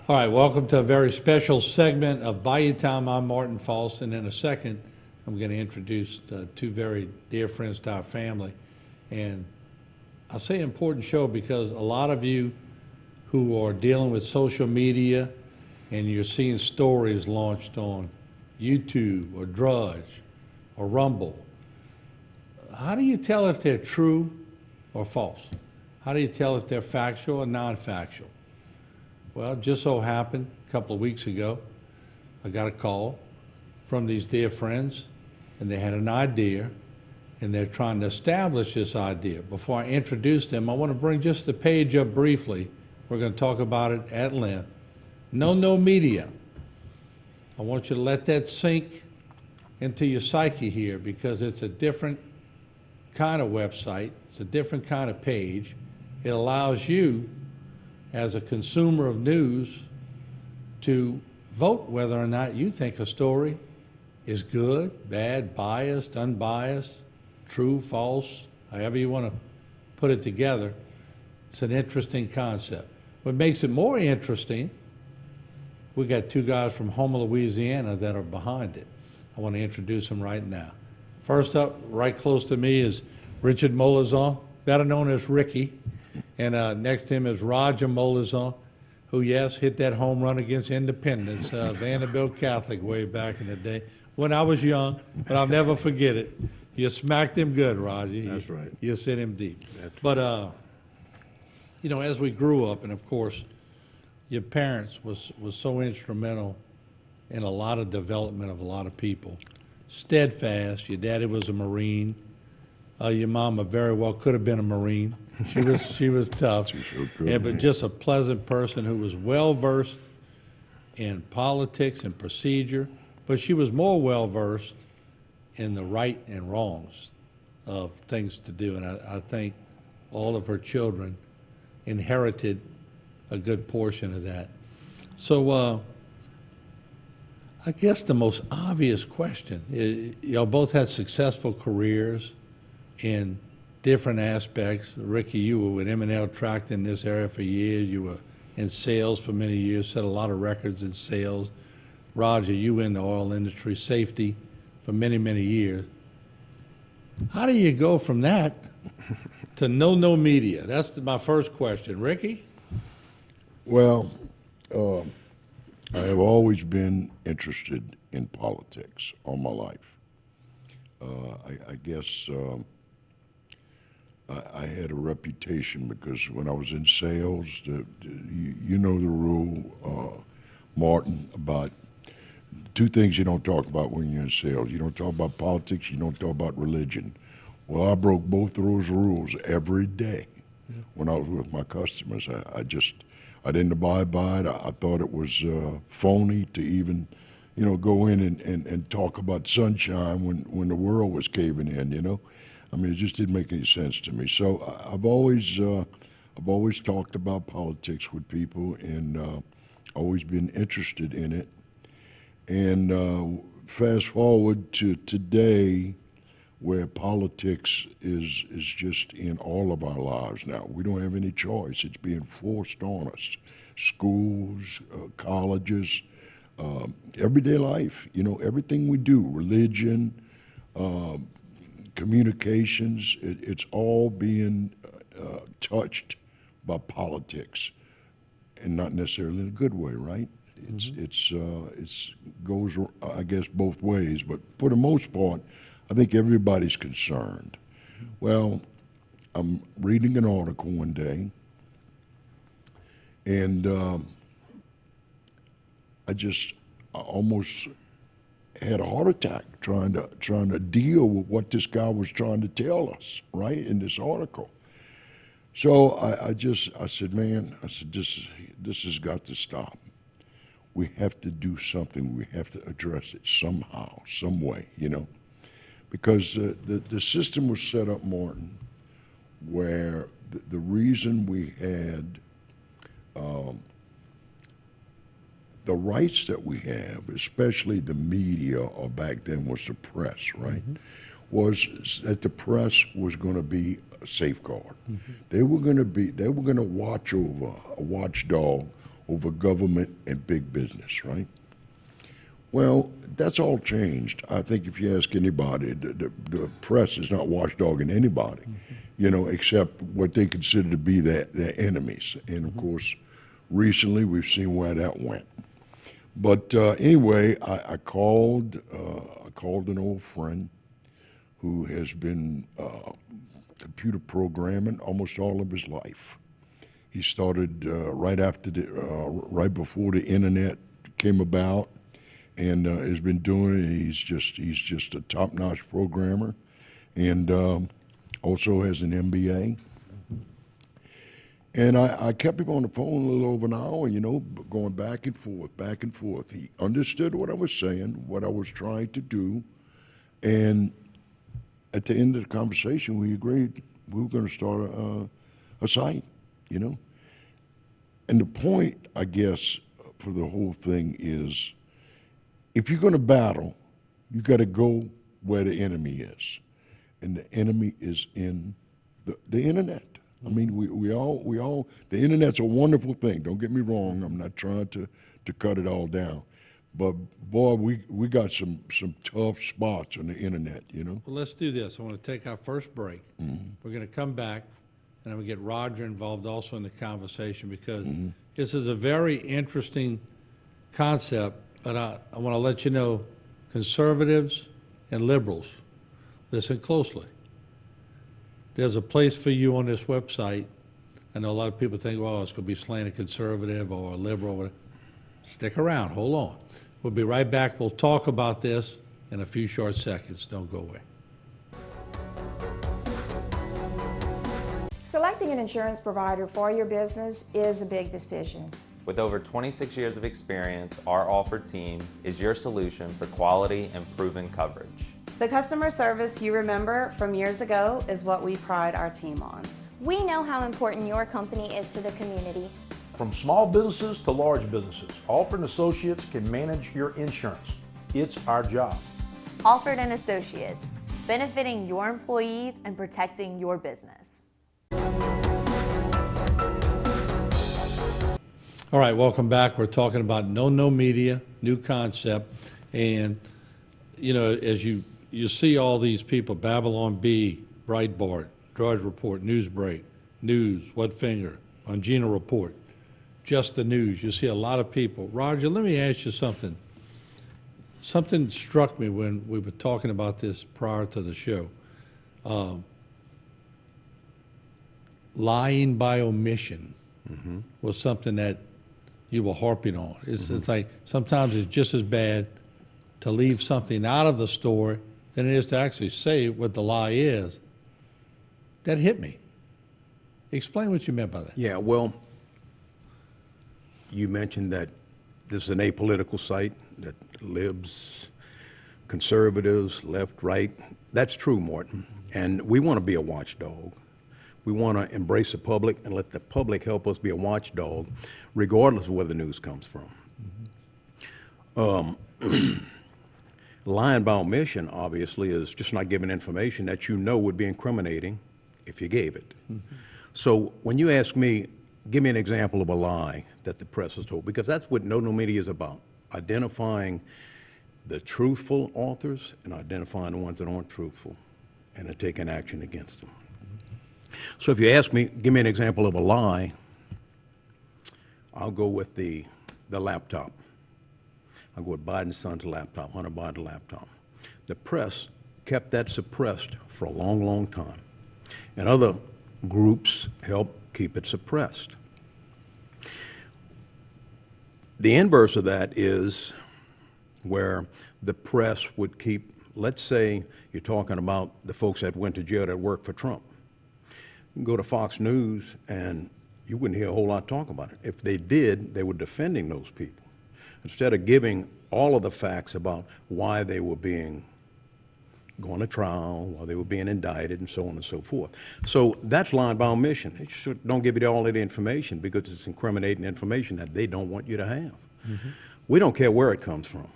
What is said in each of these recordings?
All right, welcome to a very special segment of Bayou Time. I'm Martin Falston. In a second, I'm going to introduce two very dear friends to our family. And I'll say important show because a lot of you who are dealing with social media and you're seeing stories launched on YouTube or Drudge or Rumble, how do you tell if they're true or false? How do you tell if they're factual or non-factual? Well, it just so happened a couple of weeks ago, I got a call from these dear friends, and they had an idea, and they're trying to establish this idea. Before I introduce them, I want to bring just the page up briefly. We're going to talk about it at length. No Media. I want you to let that sink into your psyche here because it's a different kind of website. It's a different kind of page. It allows you, as a consumer of news, to vote whether or not you think a story is good, bad, biased, unbiased, true, false, however you want to put it together. It's an interesting concept. What makes it more interesting, we got two guys from Houma, Louisiana that are behind it. I want to introduce them right now. First up, right close to me, is Richard Mollazon, better known as Ricky. And next to him is Roger Mollazon, who, yes, hit that home run against Independence, Vanderbilt Catholic way back in the day when I was young, but I'll never forget it. You smacked him good, Roger. That's right. You sent him deep. That's But, you know, as we grew up, and of course, your parents was so instrumental in a lot of development of a lot of people. Steadfast. Your daddy was a Marine. Your mama very well could have been a Marine. She was tough. She sure could, Yeah, but man. just a pleasant person who was well versed in politics and procedure, but she was more well versed in the right and wrongs of things to do. And I think all of her children inherited a good portion of that. So I guess the most obvious question, y'all both had successful careers in different aspects. Ricky, you were with M&L Tract in this area for years. You were in sales for many years, set a lot of records in sales. Roger, you were in the oil industry, safety for many, many years. How do you go from that to no media? That's my first question. Ricky? Well, I have always been interested in politics all my life. I guess I had a reputation because when I was in sales, you know the rule, Martin, about two things you don't talk about when you're in sales. You don't talk about politics, you don't talk about religion. Well, I broke both of those rules every day when I was with my customers. I didn't abide by it. I thought it was phony to even, go in and talk about sunshine when the world was caving in, I mean, it just didn't make any sense to me. So I've always talked about politics with people and always been interested in it. And fast forward to today, where politics is just in all of our lives now. We don't have any choice. It's being forced on us. Schools, colleges, everyday life, everything we do, religion, communications, it's all being touched by politics, and not necessarily in a good way, right? It's goes, I guess, both ways, but for the most part, I think everybody's concerned. Well, I'm reading an article one day, and I almost had a heart attack trying to deal with what this guy was trying to tell us, right, in this article. So I said, man, this has got to stop. We have to do something. We have to address it somehow, some way, because the system was set up, Martin, where the reason we had the rights that we have, especially the media, or back then was the press, right, was that the press was going to be a safeguard. They were going to watch over, a watchdog over government and big business, right? Well, that's all changed. I think if you ask anybody, the press is not watchdogging anybody, except what they consider to be their enemies. And of course, recently we've seen where that went. But anyway, I called an old friend who has been computer programming almost all of his life. He started right before the internet came about, and has been doing it. He's just a top-notch programmer, and also has an MBA. And I kept him on the phone a little over an hour, going back and forth, back and forth. He understood what I was saying, what I was trying to do, and at the end of the conversation, we agreed we were going to start a site, And the point, I guess, for the whole thing is, if you're going to battle, you got to go where the enemy is, and the enemy is in the internet. I mean, we all. The internet's a wonderful thing. Don't get me wrong. I'm not trying to cut it all down, but boy, we got some tough spots on the internet. Well, let's do this. I want to take our first break. We're going to come back, and I'm going to get Roger involved also in the conversation, because this is a very interesting concept. But I want to let you know, conservatives and liberals, listen closely. There's a place for you on this website. I know a lot of people think, well, it's going to be slanted conservative or liberal. Or whatever. Stick around. Hold on. We'll be right back. We'll talk about this in a few short seconds. Don't go away. Selecting an insurance provider for your business is a big decision. With over 26 years of experience, our Alford team is your solution for quality and proven coverage. The customer service you remember from years ago is what we pride our team on. We know how important your company is to the community. From small businesses to large businesses, Alford & Associates can manage your insurance. It's our job. Alford & Associates, benefiting your employees and protecting your business. All right, welcome back. We're talking about No Media, new concept. And, as you see all these people, Babylon Bee, Breitbart, Drudge Report, Newsbreak, News, What Finger, Ongina Report, Just the News. You see a lot of people. Roger, let me ask you something. Something struck me when we were talking about this prior to the show. Lying by omission was something that you were harping on. It's like sometimes it's just as bad to leave something out of the story than it is to actually say what the lie is. That hit me. Explain what you meant by that. Yeah, well, you mentioned that this is an apolitical site, that libs, conservatives, left, right. That's true, Morton. And we want to be a watchdog. We want to embrace the public and let the public help us be a watchdog, regardless of where the news comes from. Lying by omission, obviously, is just not giving information that would be incriminating if you gave it. So when you ask me, give me an example of a lie that the press has told, because that's what No Media is about, identifying the truthful authors and identifying the ones that aren't truthful and then taking action against them. So if you ask me, give me an example of a lie, I'll go with the laptop. I'll go with Biden's son's laptop, Hunter Biden's laptop. The press kept that suppressed for a long, long time. And other groups helped keep it suppressed. The inverse of that is where the press would keep, let's say you're talking about the folks that went to jail that worked for Trump. You can go to Fox News and you wouldn't hear a whole lot talk about it. If they did, they were defending those people instead of giving all of the facts about why they were going to trial, why they were being indicted, and so on and so forth. So that's lying by omission. They just don't give you all of the information because it's incriminating information that they don't want you to have. We don't care where it comes from.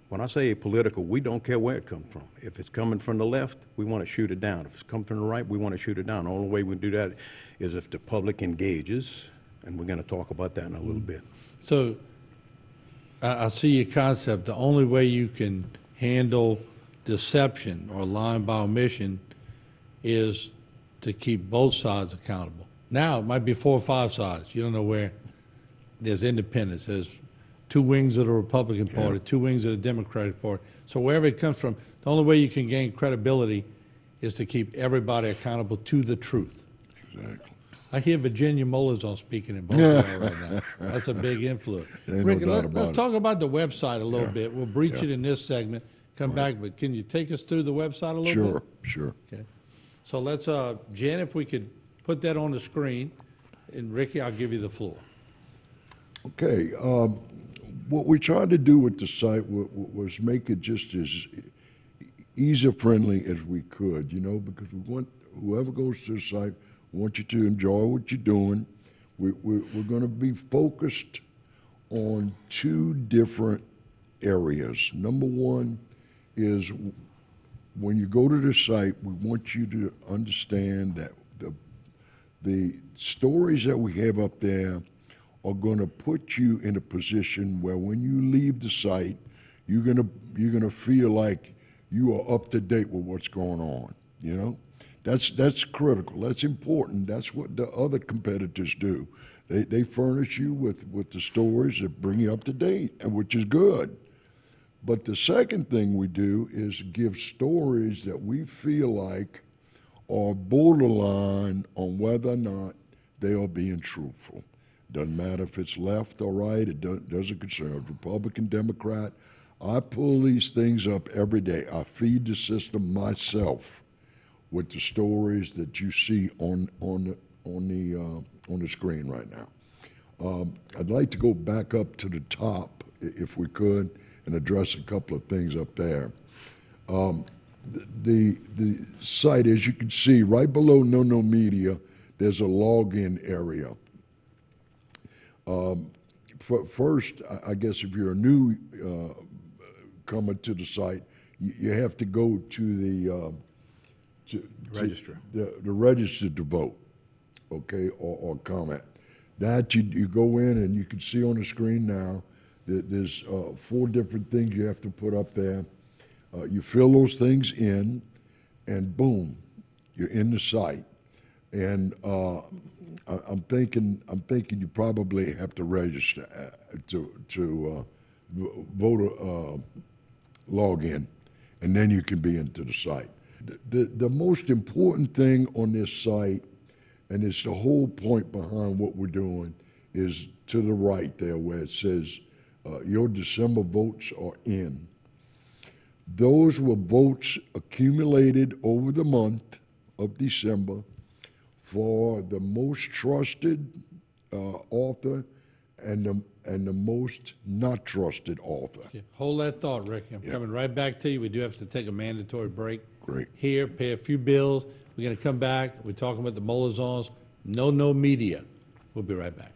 When I say political, we don't care where it comes from. If it's coming from the left, we want to shoot it down. If it's coming from the right, we want to shoot it down. The only way we do that is if the public engages, and we're going to talk about that in a little bit. So I see your concept. The only way you can handle deception or lying by omission is to keep both sides accountable. Now, it might be 4 or 5 sides. You don't know where. There's independents. There's 2 wings of the Republican Party, 2 wings of the Democratic Party. So wherever it comes from, the only way you can gain credibility is to keep everybody accountable to the truth. Exactly. I hear Virginia Molizon speaking in Baltimore right now. That's a big influence. Ain't no Rick, doubt about let's it. talk about the website a little Yeah. bit. We'll breach Yeah. it in this segment, come back, but can you take us through the website a little Sure, bit? sure. Okay. So let's, Jen, if we could put that on the screen, and Ricky, I'll give you the floor. Okay, what we tried to do with the site was make it just as user-friendly as we could, you know, because we want whoever goes to the site, we want you to enjoy what you're doing. We're going to be focused on 2 different areas. Number one is when you go to the site, we want you to understand that the stories that we have up there are going to put you in a position where when you leave the site, you're gonna feel like you are up to date with what's going on. You know, that's critical. That's important. That's what the other competitors do. They furnish you with the stories that bring you up to date, and which is good. But the second thing we do is give stories that we feel like are borderline on whether or not they are being truthful. Doesn't matter if it's left or right, it doesn't concern Republican, Democrat. I pull these things up every day. I feed the system myself with the stories that you see on the screen right now. I'd like to go back up to the top, if we could, and address a couple of things up there. The site, as you can see, right below No Media, there's a login area. First, I guess if you're a new comer to the site, you have to go to Register. the register to vote, okay, or comment. That you go in and you can see on the screen now that there's 4 different things you have to put up there. You fill those things in, and boom, you're in the site. And I'm thinking you probably have to register to vote log in, and then you can be into the site. The most important thing on this site, and it's the whole point behind what we're doing, is to the right there where it says your December votes are in. Those were votes accumulated over the month of December for the most trusted author and the most not trusted author. Okay, hold that thought, Ricky. I'm coming right back to you. We do have to take a mandatory break. Great. Here, pay a few bills. We're going to come back. We're talking about the Molizons. No media. We'll be right back.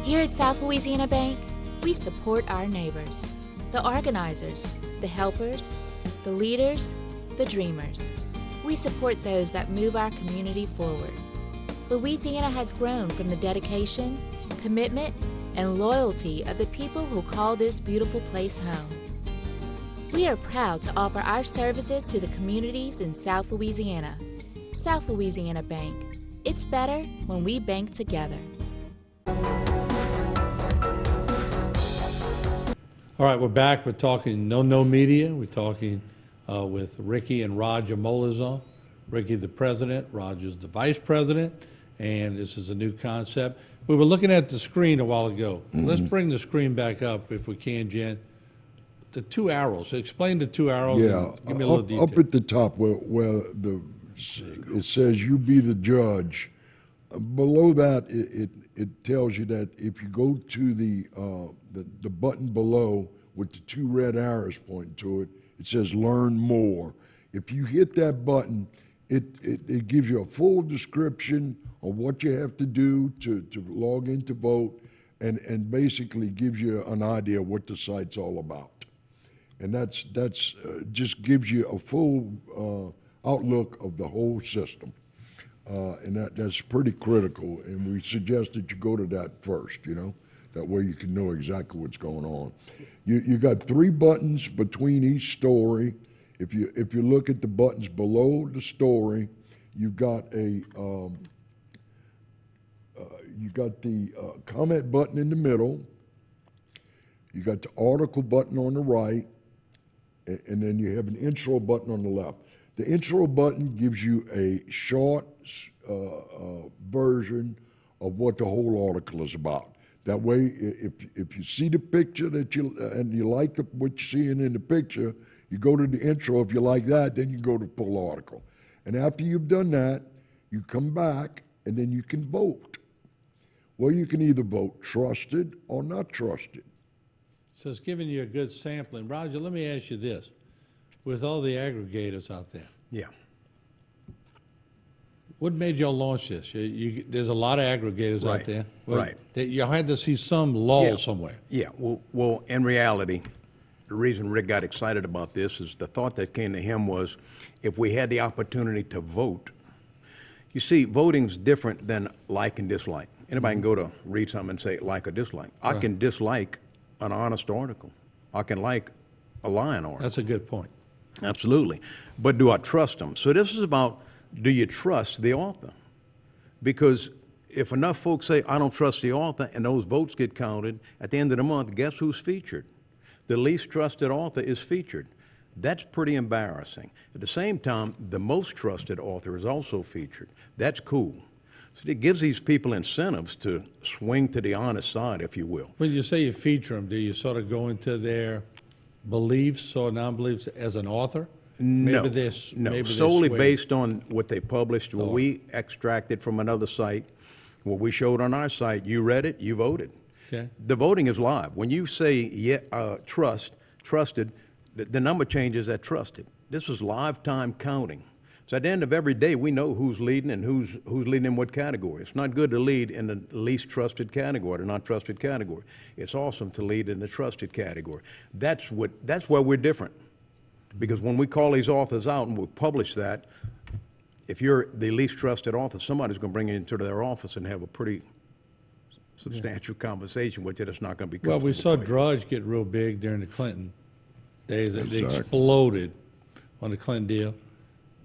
Here at South Louisiana Bank, we support our neighbors, the organizers, the helpers, the leaders, the dreamers. We support those that move our community forward. Louisiana has grown from the dedication, commitment, and loyalty of the people who call this beautiful place home. We are proud to offer our services to the communities in South Louisiana. South Louisiana Bank. It's better when we bank together. All right, we're back. We're talking No Media. We're talking with Ricky and Roger Molizon. Ricky, the president, Roger's the vice president, and this is a new concept. We were looking at the screen a while ago. Let's bring the screen back up if we can, Jen. The 2 arrows. Explain the 2 arrows. Yeah, And give me a little detail. up at the top where it says you be the judge. Below that, it tells you that if you go to the button below with the 2 red arrows pointing to it, it says learn more. If you hit that button, it gives you a full description of what you have to do to log in to vote, and basically gives you an idea of what the site's all about. And that's just gives you a full outlook of the whole system. And that's pretty critical, and we suggest that you go to that first, you know? That way you can know exactly what's going on. You got 3 buttons between each story. If you look at the buttons below the story, you've got the comment button in the middle. You got the article button on the right, and then you have an intro button on the left. The intro button gives you a short version of what the whole article is about. That way, if you see the picture and you like what you're seeing in the picture, you go to the intro. If you like that, then you go to the full article. And after you've done that, you come back and then you can vote. Well, you can either vote trusted or not trusted. So it's giving you a good sampling. Roger, let me ask you this. With all the aggregators out there, Yeah. what made y'all launch this? There's a lot of aggregators out Right, there. right. That you had to see some lull Yeah. somewhere. Yeah, well, in reality, the reason Rick got excited about this is the thought that came to him was if we had the opportunity to vote. You see, voting's different than like and dislike. Anybody can go to read something and say like or dislike. I can dislike an honest article. I can like a lying article. That's a good point. Absolutely. But do I trust them? So this is about, do you trust the author? Because if enough folks say, I don't trust the author, and those votes get counted, at the end of the month, guess who's featured? The least trusted author is featured. That's pretty embarrassing. At the same time, the most trusted author is also featured. That's cool. So it gives these people incentives to swing to the honest side, if you will. When you say you feature them, do you sort of go into their beliefs or non-beliefs as an author? No, Maybe no, solely sway. based on what they published, what we extracted from another site, what we showed on our site. You read it, you voted. Okay. The voting is live. When you say trusted, the number changes at trusted. This is live time counting. So at the end of every day, we know who's leading and who's leading in what category. It's not good to lead in the least trusted category, the not trusted category. It's awesome to lead in the trusted category. That's where we're different. Because when we call these authors out and we publish that, if you're the least trusted author, somebody's going to bring you into their office and have a pretty substantial conversation with you that's not going to be Well, comfortable we saw for you. Drudge get real big during the Clinton days. It Exactly. exploded on the Clinton deal.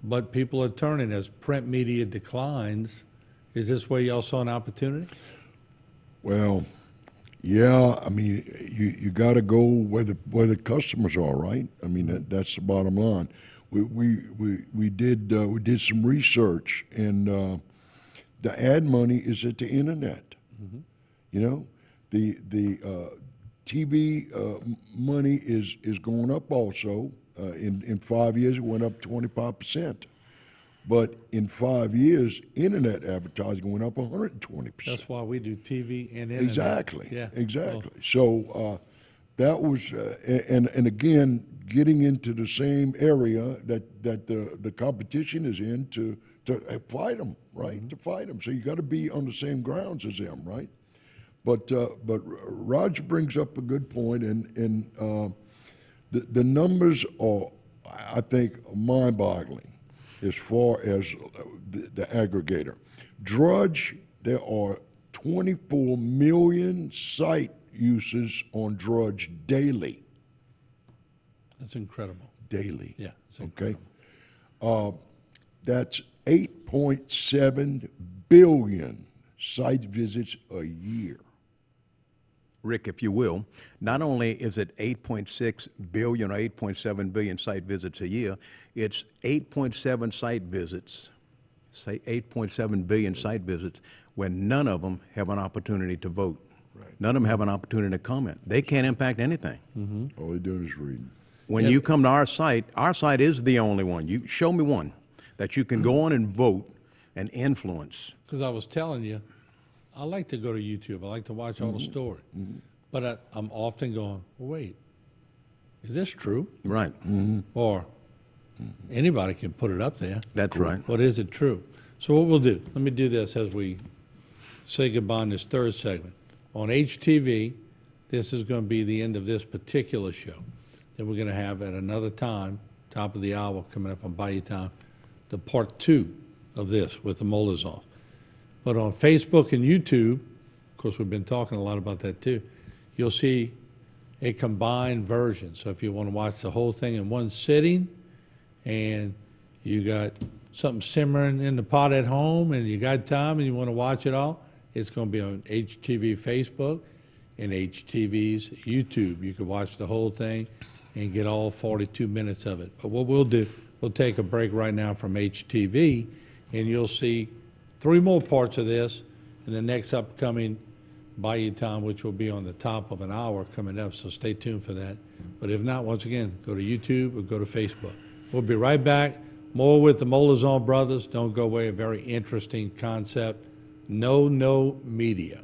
But people are turning as print media declines. Is this where y'all saw an opportunity? Well, yeah, I mean, you got to go where the customers are, right? I mean, that's the bottom line. We did some research, and the ad money is at the internet. You know, the TV money is going up also. In 5 years, it went up 25%. But in 5 years, internet advertising went up 120%. That's why we do TV and internet. Exactly. Yeah. Exactly. So that was, and again, getting into the same area that the competition is in to fight them, right? To fight them. So you got to be on the same grounds as them, right? But Roger brings up a good point, and the numbers are, I think, mind-boggling as far as the aggregator. Drudge, there are 24 million site uses on Drudge daily. That's incredible. Daily. Yeah, it's Okay. incredible. That's 8.7 billion site visits a year. Rick, if you will, not only is it 8.6 billion or 8.7 billion site visits a year, it's 8.7 site visits, say 8.7 billion site visits, when none of them have an opportunity to vote. Right. None of them have an opportunity to comment. They can't impact anything. All they're doing is reading. When you come to our site is the only one. You show me one that you can go on and vote and influence. Because I was telling you, I like to go to YouTube. I like to watch all the story. But I'm often going, well, wait, is this true? Right. Or anybody can put it up there. That's right. But is it true? So what we'll do, let me do this as we say goodbye in this third segment. On HTV, this is going to be the end of this particular show. Then we're going to have at another time, top of the hour, coming up on Bayou Time, the part 2 of this with the molazole. But on Facebook and YouTube, of course, we've been talking a lot about that too, you'll see a combined version. So if you want to watch the whole thing in one sitting and you got something simmering in the pot at home and you got time and you want to watch it all, it's going to be on HTV Facebook and HTV's YouTube. You can watch the whole thing and get all 42 minutes of it. But what we'll do, we'll take a break right now from HTV, and you'll see 3 more parts of this in the next upcoming Bayou Time, which will be on the top of an hour coming up, so stay tuned for that. But if not, once again, go to YouTube or go to Facebook. We'll be right back. More with the Molazone brothers. Don't go away. A very interesting concept. No media.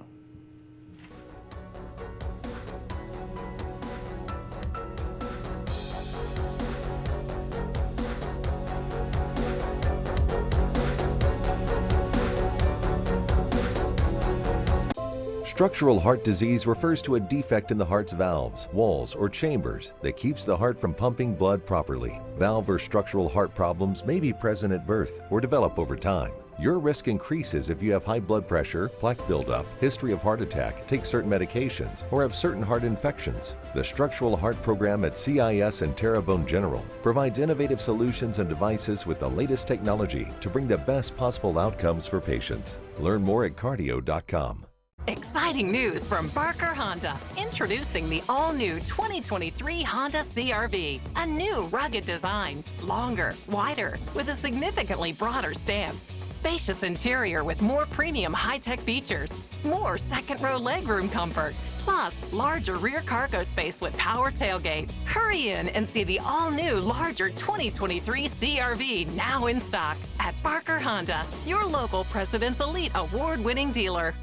Structural heart disease refers to a defect in the heart's valves, walls, or chambers that keeps the heart from pumping blood properly. Valve or structural heart problems may be present at birth or develop over time. Your risk increases if you have high blood pressure, plaque buildup, history of heart attack, take certain medications, or have certain heart infections. The Structural Heart Program at CIS and Terrebonne General provides innovative solutions and devices with the latest technology to bring the best possible outcomes for patients. Learn more at cardio.com. Exciting news from Barker Honda. Introducing the all-new 2023 Honda CR-V. A new rugged design, longer, wider, with a significantly broader stance. Spacious interior with more premium high-tech features. More second-row legroom comfort. Plus, larger rear cargo space with power tailgate. Hurry in and see the all-new, larger 2023 CR-V now in stock at Barker Honda, your local President's Elite Award-winning dealer.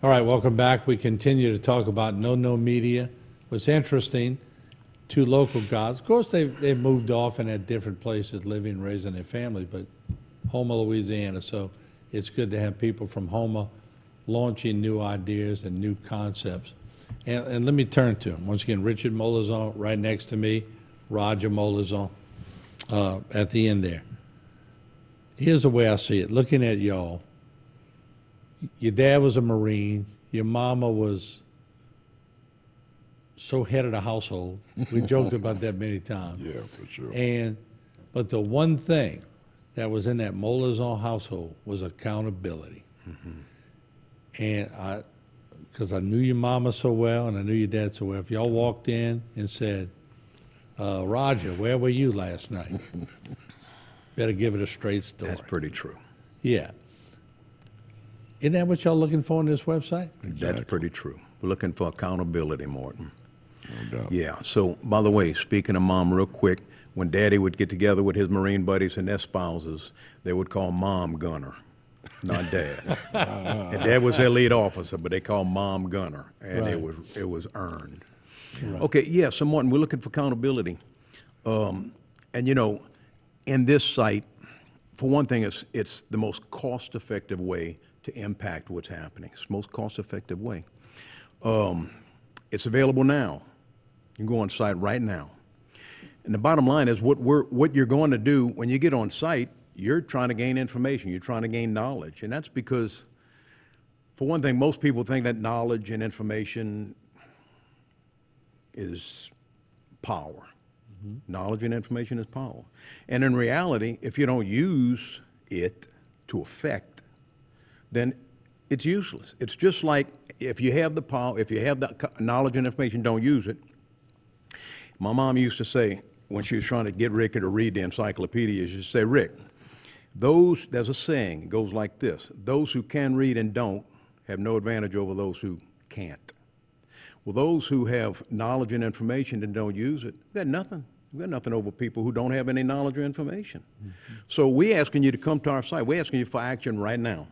All right, welcome back. We continue to talk about no media. What's interesting, 2 local guys. Of course, they've moved off and at different places, living, raising their families, but Houma, Louisiana. So it's good to have people from Houma launching new ideas and new concepts. And let me turn to them. Once again, Richard Molazone right next to me, Roger Molazone at the end there. Here's the way I see it. Looking at y'all, your dad was a Marine. Your mama was so head of the household. We joked about that many times. Yeah, for sure. But the one thing that was in that Molazone household was accountability. And because I knew your mama so well and I knew your dad so well, if y'all walked in and said, Roger, where were you last night? Better give it a straight story. That's pretty true. Yeah. Isn't that what y'all looking for on this website? Exactly. That's pretty true. We're looking for accountability, Morton. No doubt. Yeah. So, by the way, speaking of Mom real quick, when Daddy would get together with his Marine buddies and their spouses, they would call Mom Gunner, not Dad. And Dad was their lead officer, but they called Mom Gunner, and Right. it was earned. Right. Okay, yeah, so Morton, we're looking for accountability. And, you know, in this site, for one thing, it's the most cost-effective way to impact what's happening. It's the most cost-effective way. It's available now. You can go on site right now. And the bottom line is what you're going to do when you get on site, you're trying to gain information. You're trying to gain knowledge. And that's because, for one thing, most people think that knowledge and information is power. Knowledge and information is power. And in reality, if you don't use it to affect, then it's useless. It's just like if you have the power, if you have the knowledge and information, don't use it. My mom used to say, when she was trying to get Rick to read the encyclopedia, she'd say, Rick, there's a saying, it goes like this: those who can read and don't have no advantage over those who can't. Well, those who have knowledge and information and don't use it, we've got nothing. We've got nothing over people who don't have any knowledge or information. So we're asking you to come to our site. We're asking you for action right now.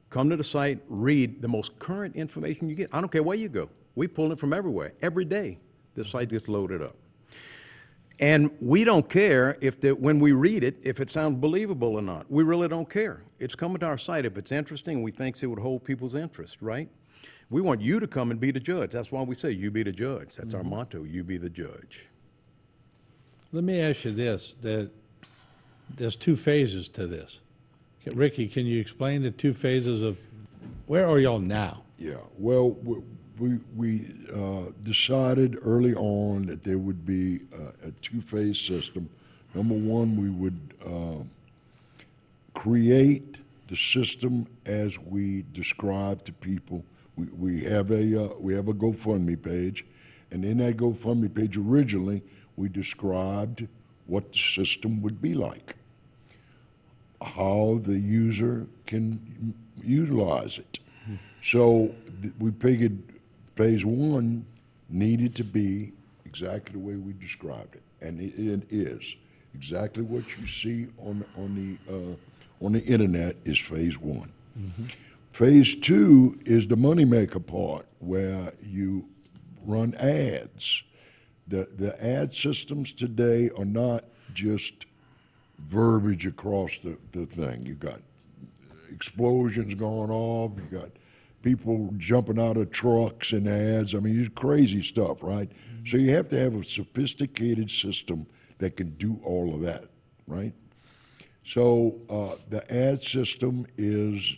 Come to the site, read the most current information you get. I don't care where you go. We pull it from everywhere. Every day, the site gets loaded up. And we don't care when we read it, if it sounds believable or not. We really don't care. It's coming to our site if it's interesting, we think it would hold people's interest, right? We want you to come and be the judge. That's why we say you be the judge. That's our motto, you be the judge. Let me ask you this, that there's two phases to this. Ricky, can you explain the two phases of, where are y'all now? Yeah, well, we decided early on that there would be a two-phase system. Number one, we would create the system as we describe to people. We have a GoFundMe page, and in that GoFundMe page originally, we described what the system would be like, how the user can utilize it. So we figured phase one needed to be exactly the way we described it, and it is exactly what you see on the internet is phase one. Phase two is the moneymaker part, where you run ads. The ad systems today are not just verbiage across the thing. You got explosions going off. You got people jumping out of trucks in ads. I mean, it's crazy stuff, right? So you have to have a sophisticated system that can do all of that, right? So the ad system is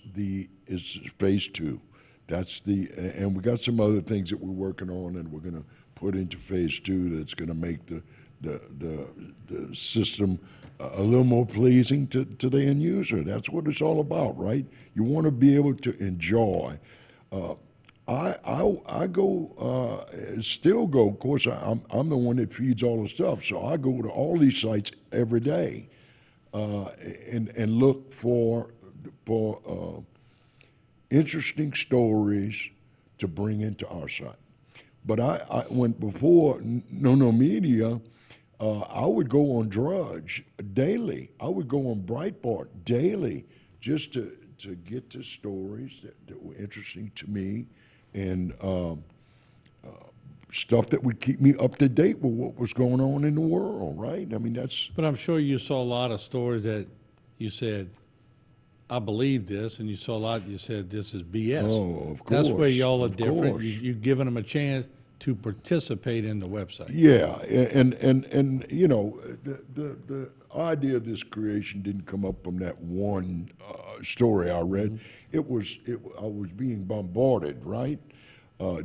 phase two. And we got some other things that we're working on, and we're going to put into phase two that's going to make the system a little more pleasing to the end user. That's what it's all about, right? You want to be able to enjoy. I go, still go, of course, I'm the one that feeds all the stuff, so I go to all these sites every day and look for interesting stories to bring into our site. But I went before No Media, I would go on Drudge daily. I would go on Breitbart daily just to get to stories that were interesting to me and stuff that would keep me up to date with what was going on in the world, right? I mean, that's... But I'm sure you saw a lot of stories that you said, I believe this, and you saw a lot you said, this is BS. Oh, of course. That's where y'all are of different. course. You've given them a chance to participate in the website. Yeah, and you know, the idea of this creation didn't come up from that one story I read. I was being bombarded, right?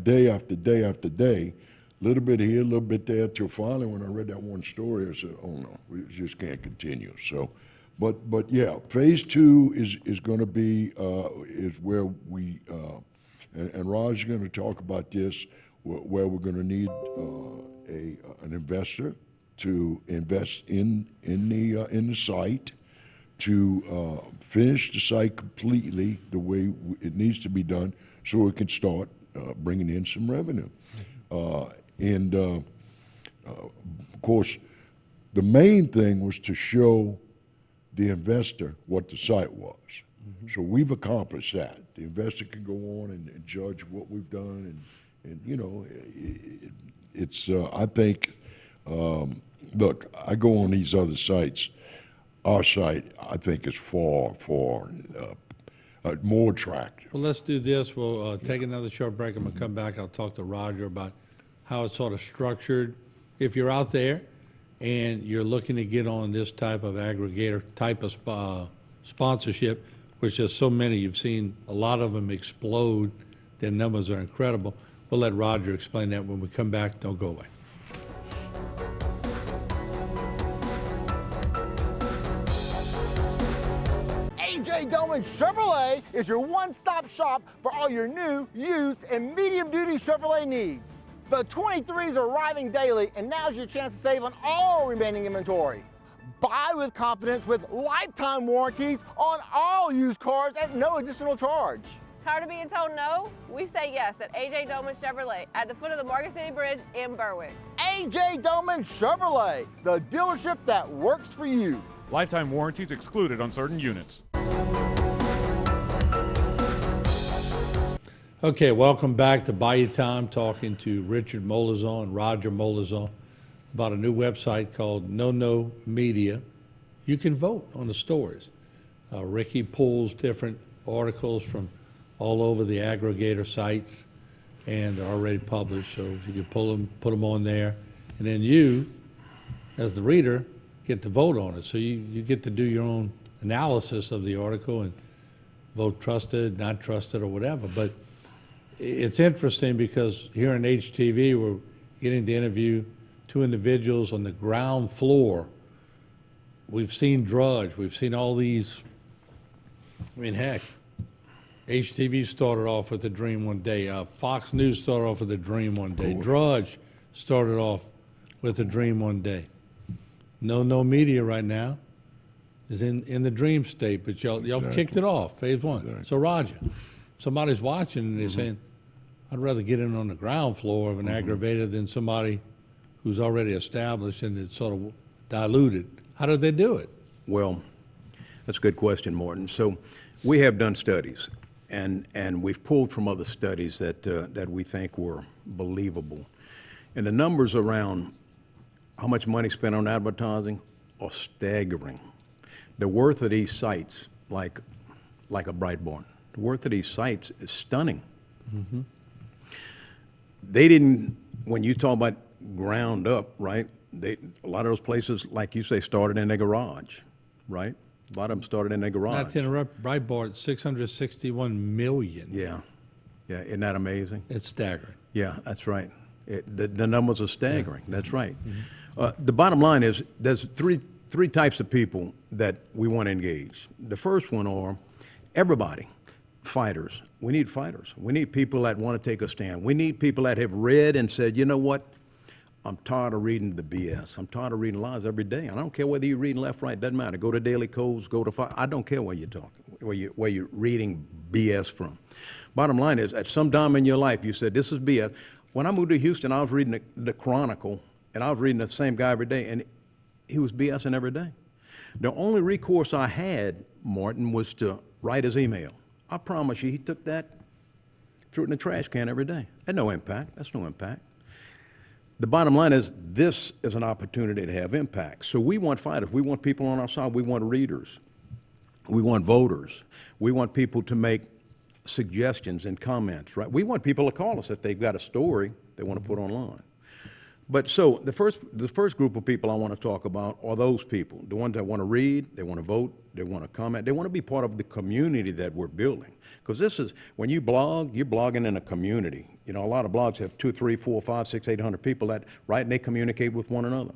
Day after day after day, a little bit here, a little bit there, till finally when I read that one story, I said, oh no, we just can't continue. So, but yeah, phase two is going to be, is where we, and Raj is going to talk about this, where we're going to need an investor to invest in the site, to finish the site completely the way it needs to be done, so it can start bringing in some revenue. Of course, the main thing was to show the investor what the site was. So we've accomplished that. The investor can go on and judge what we've done, and you know, it's I think, look, I go on these other sites. Our site, I think, is far more attractive. Well, let's do this. We'll take another short break. I'm going to come back. I'll talk to Roger about how it's sort of structured. If you're out there and you're looking to get on this type of aggregator type of sponsorship, which there's so many, you've seen a lot of them explode. Their numbers are incredible. We'll let Roger explain that when we come back. Don't go away. A.J. Doman Chevrolet is your one-stop shop for all your new, used, and medium-duty Chevrolet needs. The 23s are arriving daily, and now's your chance to save on all remaining inventory. Buy with confidence with lifetime warranties on all used cars at no additional charge. Tired of being told no? We say yes at A.J. Doman Chevrolet at the foot of the Morgan City Bridge in Berwick. A.J. Doman Chevrolet, the dealership that works for you. Lifetime warranties excluded on certain units. Okay, welcome back to Bayou Time, talking to Richard Molizon and Roger Molizon about a new website called No Media. You can vote on the stories. Ricky pulls different articles from all over the aggregator sites, and they're already published, so you can pull them, put them on there, and then you as the reader, get to vote on it. So you get to do your own analysis of the article and vote trusted, not trusted, or whatever. But it's interesting because here in HTV, we're getting to interview two individuals on the ground floor. We've seen Drudge. We've seen all these. I mean, heck, HTV started off with a dream one day. Fox News started off with a dream one day. Drudge started off with a dream one day. No media right now is in the dream state, but y'all kicked it off, phase one. Exactly. So, Roger, somebody's watching and they're saying, I'd rather get in on the ground floor of an aggravator than somebody who's already established and it's sort of diluted. How did they do it? Well, that's a good question, Morton. So we have done studies, and we've pulled from other studies that we think were believable. And the numbers around how much money spent on advertising are staggering. The worth of these sites, like a Breitbart, the worth of these sites is stunning. Mm-hmm. They didn't, when you talk about ground up, right? A lot of those places, like you say, started in their garage, right? A lot of them started in their garage. Not to interrupt, Breitbart, 661 million. Yeah, isn't that amazing? It's staggering. Yeah, that's right. The numbers are staggering. Yeah. That's right. Mm-hmm. The bottom line is there's three types of people that we want to engage. The first one are everybody, fighters. We need fighters. We need people that want to take a stand. We need people that have read and said, you know what? I'm tired of reading the BS. I'm tired of reading lies every day. I don't care whether you're reading left, right, doesn't matter. Go to Daily Codes, go to I don't care where you're talking, where you're reading BS from. Bottom line is, at some time in your life, you said, this is BS. When I moved to Houston, I was reading the Chronicle, and I was reading the same guy every day, and he was BSing every day. The only recourse I had, Martin, was to write his email. I promise you, he took that, threw it in the trash can every day. Had no impact. That's no impact. The bottom line is this is an opportunity to have impact. So we want fighters. We want people on our side. We want readers. We want voters. We want people to make suggestions and comments, right? We want people to call us if they've got a story they want to put online. But so the first group of people I want to talk about are those people, the ones that want to read, they want to vote, they want to comment, they want to be part of the community that we're building. Because this is, when you blog, you're blogging in a community. You know, a lot of blogs have 2, 3, 4, 5, 6, 800 people that write and they communicate with one another.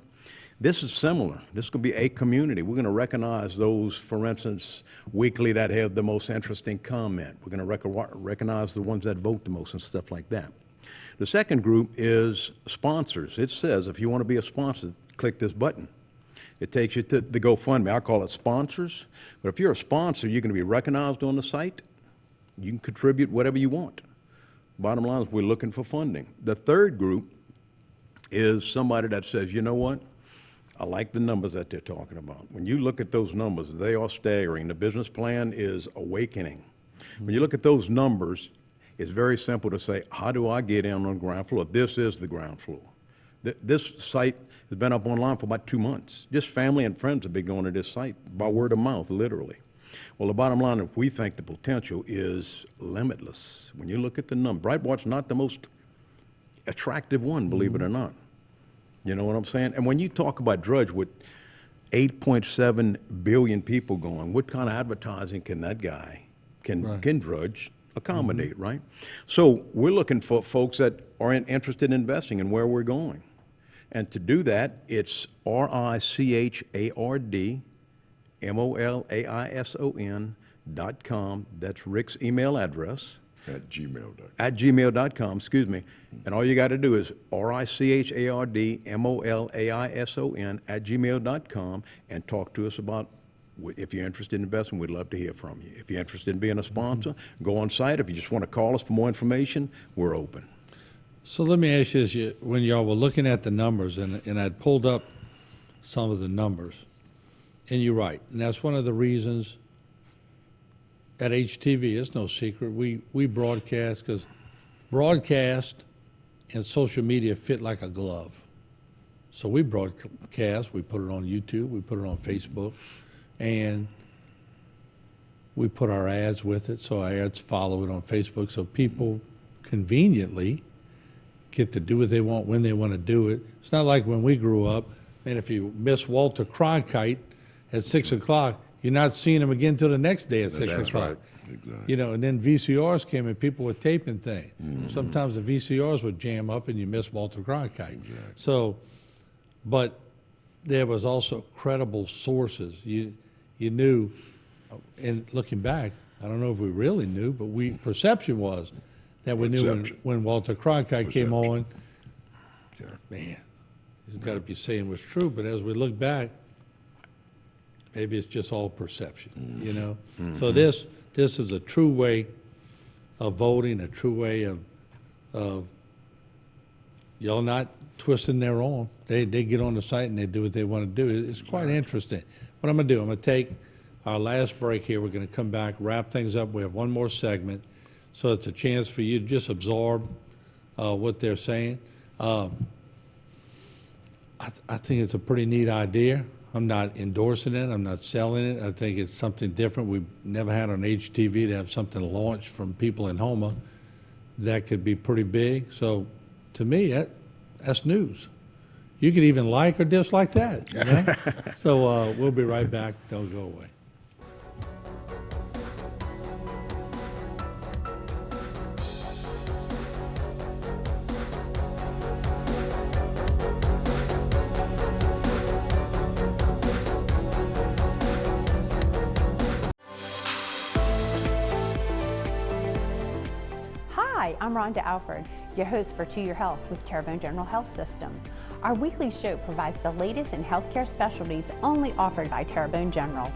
This is similar. This is going to be a community. We're going to recognize those, for instance, weekly that have the most interesting comment. We're going to recognize the ones that vote the most and stuff like that. The second group is sponsors. It says if you want to be a sponsor, click this button. It takes you to the GoFundMe. I call it sponsors. But if you're a sponsor, you're going to be recognized on the site. You can contribute whatever you want. Bottom line is we're looking for funding. The third group is somebody that says, you know what? I like the numbers that they're talking about. When you look at those numbers, they are staggering. The business plan is awakening. When you look at those numbers, it's very simple to say, how do I get in on the ground floor? This is the ground floor. This site has been up online for about 2 months. Just family and friends have been going to this site by word of mouth, literally. Well, the bottom line is we think the potential is limitless. When you look at the number, Breitbart's not the most attractive one, believe it or not. You know what I'm saying? And when you talk about Drudge with 8.7 billion people going, what kind of advertising can that guy, can Drudge accommodate, right? So we're looking for folks that are interested in investing in where we're going. And to do that, it's RICHARDMOLAISON.com. That's Rick's email address. At gmail.com. At gmail.com, excuse me. And all you got to do is RICHARDMOLAISON at gmail.com and talk to us about if you're interested in investing. We'd love to hear from you. If you're interested in being a sponsor, go on site. If you just want to call us for more information, we're open. So let me ask you this. When y'all were looking at the numbers, and I'd pulled up some of the numbers, and you're right. And that's one of the reasons at HTV, it's no secret, we broadcast, because broadcast and social media fit like a glove. So we broadcast, we put it on YouTube, we put it on Facebook, and we put our ads with it, so our ads follow it on Facebook, so people conveniently get to do what they want when they want to do it. It's not like when we grew up, And if you miss Walter Cronkite at 6 o'clock, you're not seeing him again till the next day at 6 That's o'clock. right. Exactly. You know, and then VCRs came and people were taping things. Sometimes the VCRs would jam up and you miss Walter Cronkite. So, but there was also credible sources. You knew, and looking back, I don't know if we really knew, but perception was that we knew when Walter Cronkite came on, man, he's got to be saying what's true. But as we look back, maybe it's just all perception, you know? So this is a true way of voting, a true way of y'all not twisting their arm. They get on the site and they do what they want to do. It's quite interesting. What I'm going to do, I'm going to take our last break here. We're going to come back, wrap things up. We have one more segment. So it's a chance for you to just absorb what they're saying. I think it's a pretty neat idea. I'm not endorsing it. I'm not selling it. I think it's something different. We've never had on HTV to have something launched from people in Houma that could be pretty big. So to me, that's news. You could even like or dislike that. You know? So we'll be right back. Don't go away. Hi, I'm Rhonda Alford, your host for To Your Health with Terrebonne General Health System. Our weekly show provides the latest in healthcare specialties only offered by Terrebonne General.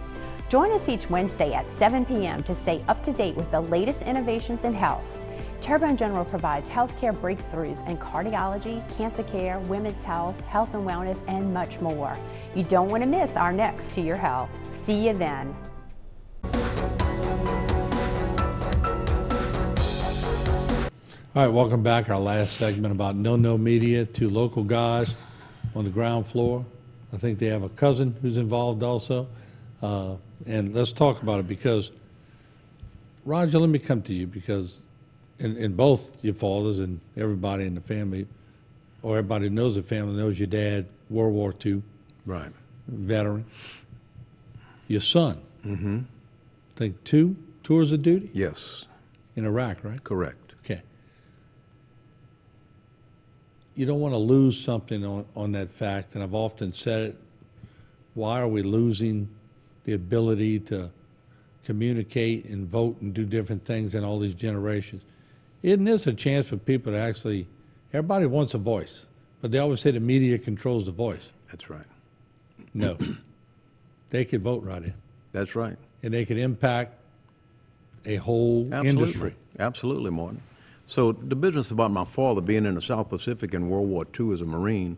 Join us each Wednesday at 7 p.m. to stay up to date with the latest innovations in health. Terrebonne General provides healthcare breakthroughs in cardiology, cancer care, women's health, health and wellness, and much more. You don't want to miss our next To Your Health. See you then. All right, welcome back. Our last segment about No Media, two local guys on the ground floor. I think they have a cousin who's involved also. And let's talk about it because, Roger, let me come to you because in both your fathers and everybody in the family, or everybody who knows the family knows your dad, World War II. Right. Veteran. Your son. Mm-hmm. I think 2 tours of duty? Yes. In Iraq, right? Correct. Okay. You don't want to lose something on that fact, and I've often said it. Why are we losing the ability to communicate and vote and do different things in all these generations? Isn't this a chance for people to actually, everybody wants a voice, but they always say the media controls the voice. That's right. No. They could vote right in. That's right. And they could impact a whole industry. Absolutely, Martin. So the business about my father being in the South Pacific in World War II as a Marine,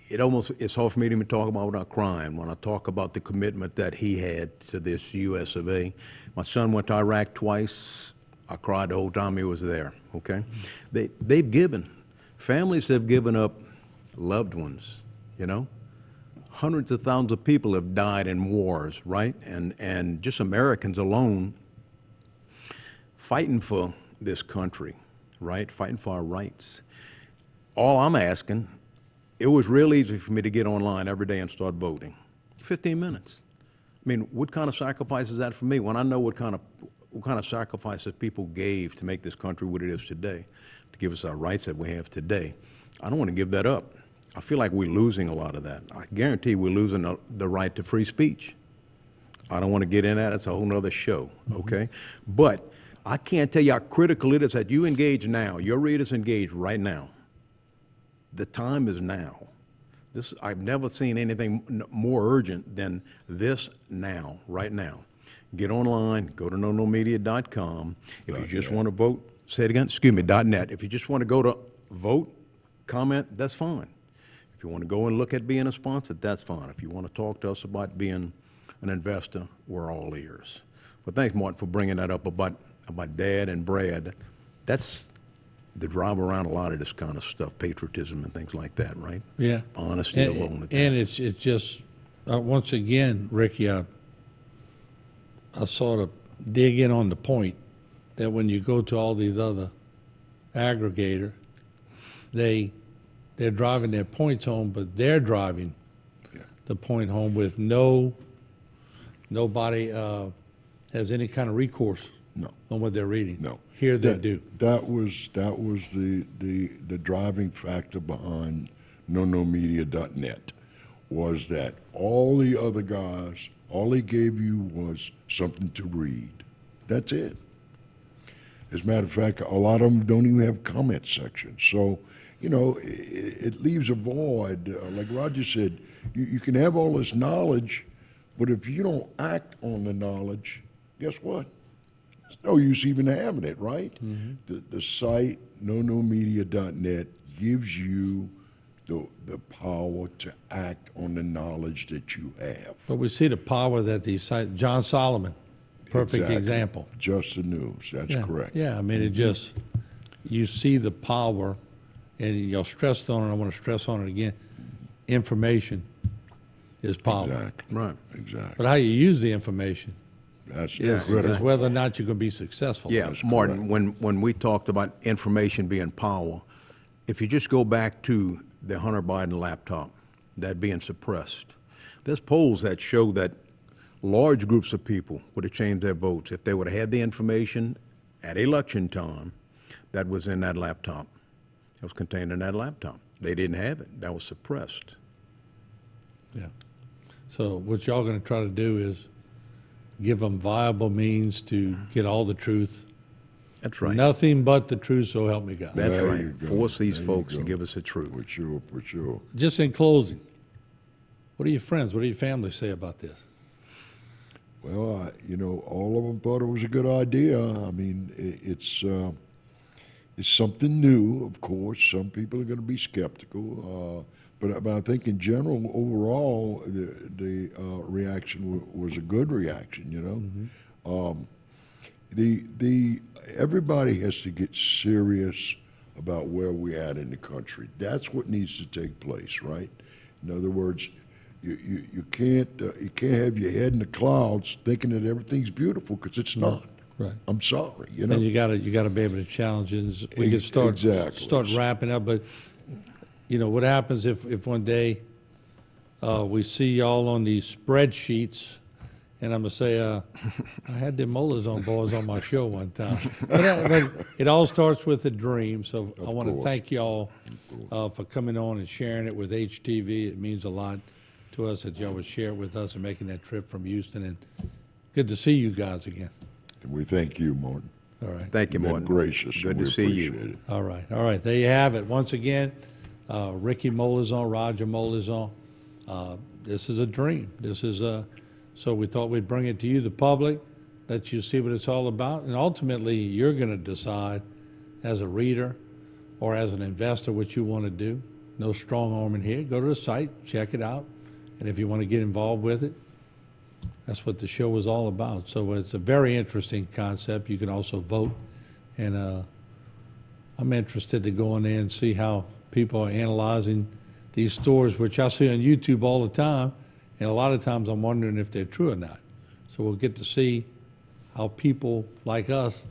it's hard for me to even talk about without crying when I talk about the commitment that he had to this U.S. of A. My son went to Iraq twice. I cried the whole time he was there, okay? They've given. Families have given up loved ones, you know? Hundreds of thousands of people have died in wars, right? And just Americans alone fighting for this country, right? Fighting for our rights. All I'm asking, it was real easy for me to get online every day and start voting. 15 minutes. I mean, what kind of sacrifice is that for me when I know what kind of sacrifices people gave to make this country what it is today, to give us our rights that we have today? I don't want to give that up. I feel like we're losing a lot of that. I guarantee we're losing the right to free speech. I don't want to get in that. It's a whole nother show, okay? But I can't tell you how critical it is that you engage now, your readers engage right now. The time is now. I've never seen anything more urgent than this now, right now. Get online, go to nonomedia.com. If you just want to vote, say it again, excuse me, .net. If you just want to go to vote, comment, that's fine. If you want to go and look at being a sponsor, that's fine. If you want to talk to us about being an investor, we're all ears. But thanks, Martin, for bringing that up about Dad and Brad. That's the drive around a lot of this kind of stuff, patriotism and things like that, right? Yeah. Honesty alone. And it's just, once again, Ricky, I sort of dig in on the point that when you go to all these other aggregators, they're driving their points home, but they're driving the point home with nobody has any kind of recourse on what they're reading. No. Here they do. That was the driving factor behind NoNoMedia.net, was that all the other guys, all they gave you was something to read. That's it. As a matter of fact, a lot of them don't even have comment sections. So, you know, it leaves a void. Like Roger said, you can have all this knowledge, but if you don't act on the knowledge, guess what? There's no use even having it, right? The site, NoNoMedia.net, gives you the power to act on the knowledge that you have. But we see the power that these sites, John Solomon, perfect Exactly. example. Just the news, that's Yeah, correct. Yeah, I mean, it just, you see the power, and you're stressed on it, I want to stress on it again, information is power. Exactly. Right. Exactly. But how you use the information That's is critical. whether or not you're going to be successful. Yeah, Martin, when we talked about information being power, if you just go back to the Hunter Biden laptop, that being suppressed, there's polls that show that large groups of people would have changed their votes if they would have had the information at election time that was in that laptop, that was contained in that laptop. They didn't have it. That was suppressed. Yeah. So what y'all going to try to do is give them viable means to get all the truth. That's right. Nothing but the truth, so help me God. That's There right. you go. Force these There you folks to go. give us the truth. For sure, for sure. Just in closing, what do your friends, what do your family say about this? Well, you know, all of them thought it was a good idea. I mean, it's something new, of course. Some people are going to be skeptical, but I think in general, overall, the reaction was a good reaction. You know, everybody has to get serious about where we're at in the country. That's what needs to take place, right? In other words, you can't have your head in the clouds thinking that everything's beautiful, because it's not. Right. I'm sorry, you know. And you got to be able to challenge it. And we can start wrapping up, but you know what happens if one day we see y'all on these spreadsheets, and I'm gonna say I had the Molazone boys on my show one time. But it all starts with a dream. So I want to course. thank y'all for coming on and sharing it with HTV. It means a lot to us that y'all would share it with us and making that trip from Houston. And good to see you guys again. And we thank you, Martin. All right. Thank you, You've been Martin. gracious. Good and to we see you. appreciate it. All right, all right. There you have it. Once again, Ricky Molazone, Roger Molazone. This is a dream. This is so we thought we'd bring it to you, the public, let you see what it's all about, and ultimately you're going to decide as a reader or as an investor what you want to do. No strong arming here. Go to the site, check it out, and if you want to get involved with it, that's what the show was all about. So it's a very interesting concept. You can also vote, and I'm interested to go in there and see how people are analyzing these stories, which I see on YouTube all the time, and a lot of times I'm wondering if they're true or not. So we'll get to see how people like us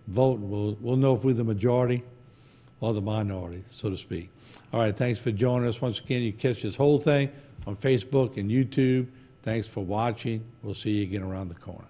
vote. We'll know if we're the majority or the minority, so to speak. All right, thanks for joining us. Once again, you catch this whole thing on Facebook and YouTube. Thanks for watching. We'll see you again around the corner.